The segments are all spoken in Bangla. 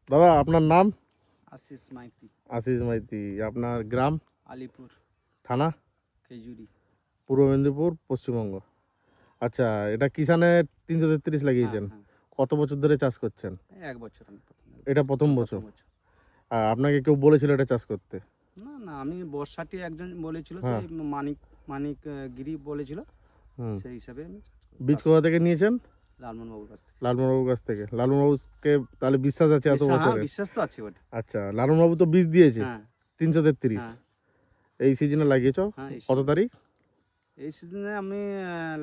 দাদা আপনার নাম? আশিস মাইতি। আশিস মাইতি। আপনার গ্রাম? আলিপুর। থানা? খেজুরি। পূর্ব মেদিনীপুর, পশ্চিমবঙ্গ। আচ্ছা, এটা কিষানে 333 লাগিয়েছেন। কত বছর ধরে চাষ করছেন? 1 বছর। আমি এটা প্রথম বছর? আর আপনাকে কেউ বলেছিল এটা চাষ করতে? না না, আমি বর্ষাটি একজন বলেছিল, হ্যাঁ। সেই মানিক গিরি বলেছিল, সেই হিসাবে আমি বীজ কোথা থেকে নিয়েছেন? লালমোহন বাবুর কাছ থেকে। লালমোহন বাবুর কাছ থেকে। লালমোহন বাবুকে তাহলে বিশ্বাস আছে এত বছরে? বিশ্বাস তো আছে বটে। আচ্ছা, লালমোহন বাবু তো বীজ দিয়েছে। হ্যাঁ। 333 এই সিজনে লাগিয়েছ? কত তারিখ? এই সিজনে আমি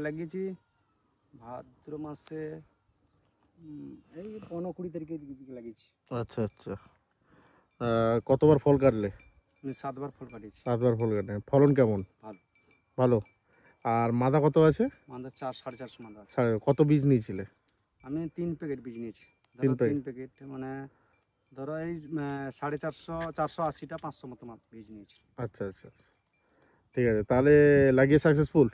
লাগিয়েছি ভাদ্র মাসে, এই 15-20 তারিখের দিকে লাগিয়েছি। আচ্ছা আচ্ছা। কতবার ফল কাটলে? আমি 7 বার ফল কাটিয়েছি। 7 বার ফল কাটে। ফলন কেমন? ভালো। ভালো। আর মাদা কত আছে? মাদা 400-450 মাদা আছে। কত বীজ নিয়েছিলে? আমি 3 প্যাকেট বীজ নিয়েছি। 3 প্যাকেট মানে ধরো এই 450-480টা 500 মতো বীজ নিয়েছি। আচ্ছা আচ্ছা, ঠিক আছে। তাহলে লাগিয়ে সাকসেসফুল?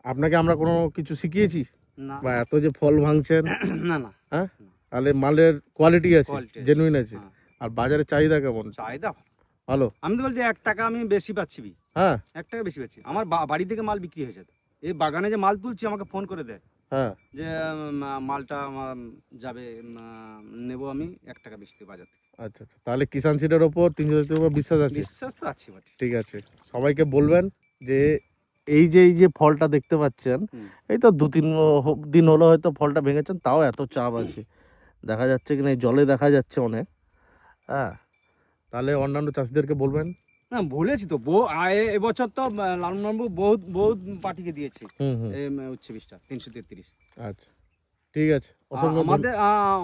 আপনাকে আমরা কোনো কিছু শিখিয়েছি না। বা এত যে ফল ভাঙছেন? না না। হ্যাঁ, তাহলে মালের কোয়ালিটি আছে, জেনুইন আছে। আর বাজারে চাহিদা কেমন? চাহিদা ভালো। আমি তো বলছি 1 টাকা আমি বেশি পাচ্ছি। হ্যাঁ, 1 টাকা বেশি পাচ্ছি। আমার বাড়ি থেকে মাল বিক্রি হয়ে যেত। এই বাগানে যে মাল তুলছি আমাকে ফোন করে দেয়। হ্যাঁ, যে মালটা যাবে, নেব আমি 1 টাকা বেশি বাজার থেকে। আচ্ছা আচ্ছা। তাহলে কিষান সিডের ওপর 333 উপর বিশ্বাস আছে? বিশ্বাস তো আছে বটে। ঠিক আছে। সবাইকে বলবেন যে এই যে ফলটা দেখতে পাচ্ছেন, এই তো 2-3 দিন হলো হয়তো ফলটা ভেঙেছেন, তাও এত চাপ আছে। দেখা যাচ্ছে কিনা এই জলে দেখা যাচ্ছে অনেক। হ্যাঁ, তাহলে অন্যান্য চাষিদেরকে বলবেন। না, বলেছি তো, এবছর তো লালমোহনবাবু বহুত পার্টিকে দিয়েছে উচ্ছে বীজটা 333। আচ্ছা, ঠিক আছে। আমাদের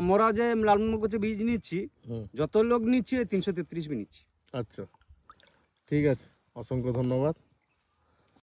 আমরা যে লালমোহনবাবুর কাছে বীজ নিচ্ছি, যত লোক নিচ্ছে 333 বীজ নিচ্ছি। আচ্ছা, ঠিক আছে। অসংখ্য ধন্যবাদ।